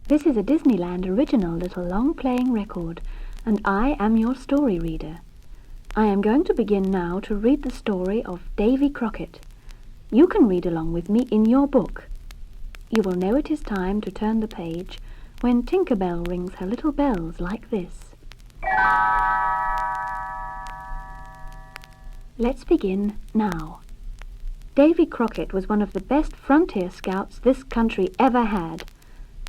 This is a Disneyland original little long-playing record, and I am your story reader. I am going to begin now to read the story of Davy Crockett. You can read along with me in your book. You will know it is time to turn the page when Tinker Bell rings her little bells like this. Let's begin now. Davy Crockett was one of the best frontier scouts this country ever had.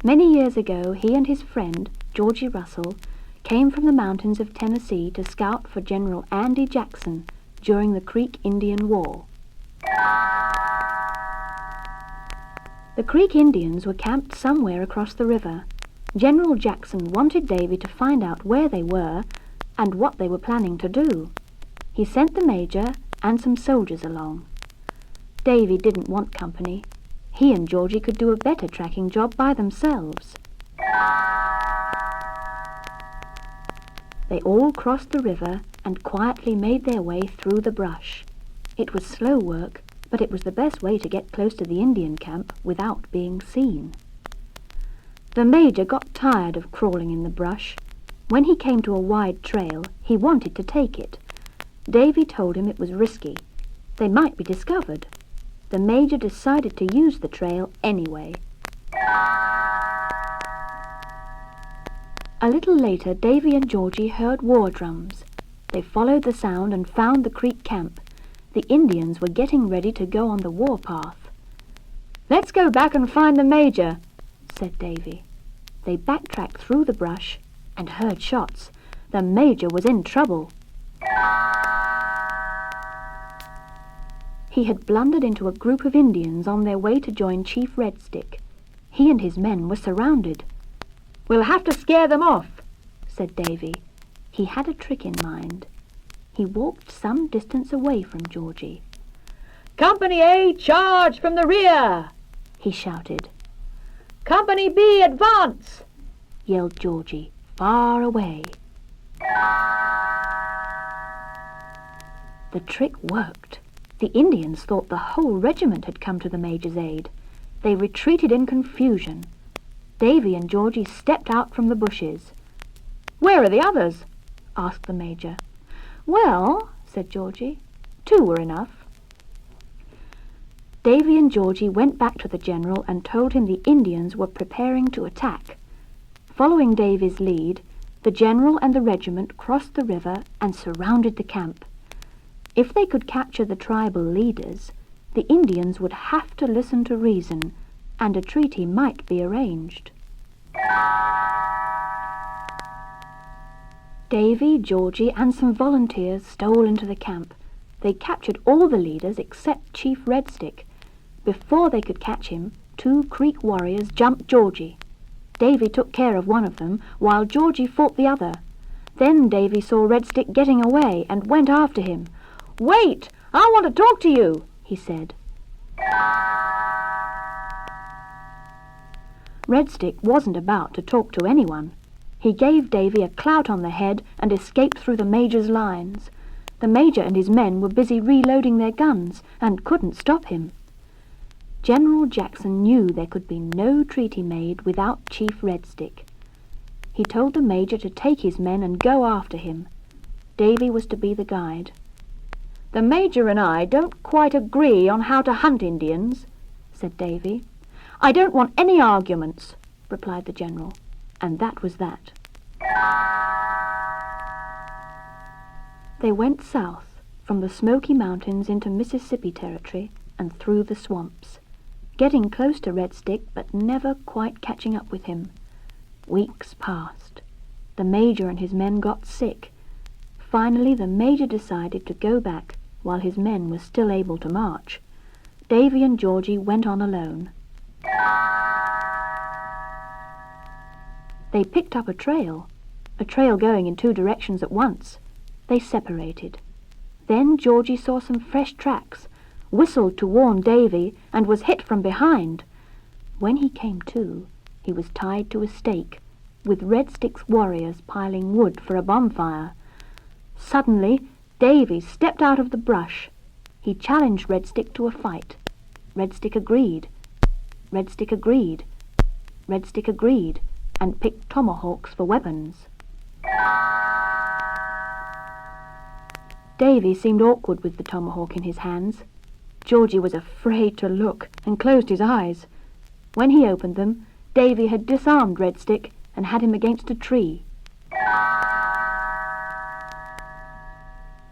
Many years ago, he and his friend, Georgie Russell, came from the mountains of Tennessee to scout for General Andy Jackson during the Creek Indian War. The Creek Indians were camped somewhere across the river. General Jackson wanted Davy to find out where they were and what they were planning to do. He sent the major and some soldiers along. Davy didn't want company. He and Georgie could do a better tracking job by themselves. They all crossed the river and quietly made their way through the brush. It was slow work, but it was the best way to get close to the Indian camp without being seen. The major got tired of crawling in the brush. When he came to a wide trail, he wanted to take it. Davy told him it was risky. They might be discovered. The major decided to use the trail anyway. A little later, Davy and Georgie heard war drums. They followed the sound and found the creek camp. The Indians were getting ready to go on the war path. "Let's go back and find the major," said Davy. They backtracked through the brush and heard shots. The major was in trouble. He had blundered into a group of Indians on their way to join Chief Red Stick. He and his men were surrounded. "We'll have to scare them off," said Davy. He had a trick in mind. He walked some distance away from Georgie. "Company A, charge from the rear!" he shouted. "Company B, advance!" yelled Georgie, far away. The trick worked. The Indians thought the whole regiment had come to the major's aid. They retreated in confusion. Davy and Georgie stepped out from the bushes. "Where are the others?" asked the major. "Well," said Georgie, "2 were enough." Davy and Georgie went back to the general and told him the Indians were preparing to attack. Following Davy's lead, the general and the regiment crossed the river and surrounded the camp. If they could capture the tribal leaders, the Indians would have to listen to reason, and a treaty might be arranged. Davy, Georgie, and some volunteers stole into the camp. They captured all the leaders except Chief Red Stick. Before they could catch him, 2 Creek warriors jumped Georgie. Davy took care of one of them, while Georgie fought the other. Then Davy saw Red Stick getting away and went after him. "Wait! I want to talk to you," he said. Red Stick wasn't about to talk to anyone. He gave Davy a clout on the head and escaped through the major's lines. The major and his men were busy reloading their guns and couldn't stop him. General Jackson knew there could be no treaty made without Chief Red Stick. He told the major to take his men and go after him. Davy was to be the guide. "The major and I don't quite agree on how to hunt Indians," said Davy. "I don't want any arguments," replied the general, and that was that. They went south from the Smoky Mountains into Mississippi Territory and through the swamps, getting close to Red Stick but never quite catching up with him. Weeks passed. The major and his men got sick. Finally, the major decided to go back while his men were still able to march. Davy and Georgie went on alone. They picked up a trail going in 2 directions at once. They separated. Then Georgie saw some fresh tracks, whistled to warn Davy, and was hit from behind. When he came to, he was tied to a stake, with Red Stick's warriors piling wood for a bonfire. Suddenly, Davy stepped out of the brush. He challenged Red Stick to a fight. Red Stick agreed. Red Stick agreed. Red Stick agreed, and picked tomahawks for weapons. Davy seemed awkward with the tomahawk in his hands. Georgie was afraid to look, and closed his eyes. When he opened them, Davy had disarmed Red Stick and had him against a tree.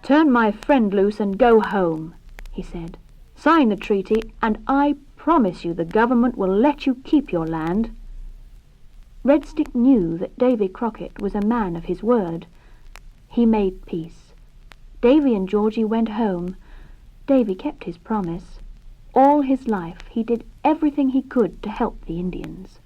"Turn my friend loose and go home," he said. "Sign the treaty, and I promise you the government will let you keep your land." Red Stick knew that Davy Crockett was a man of his word. He made peace. Davy and Georgie went home. Davy kept his promise. All his life he did everything he could to help the Indians.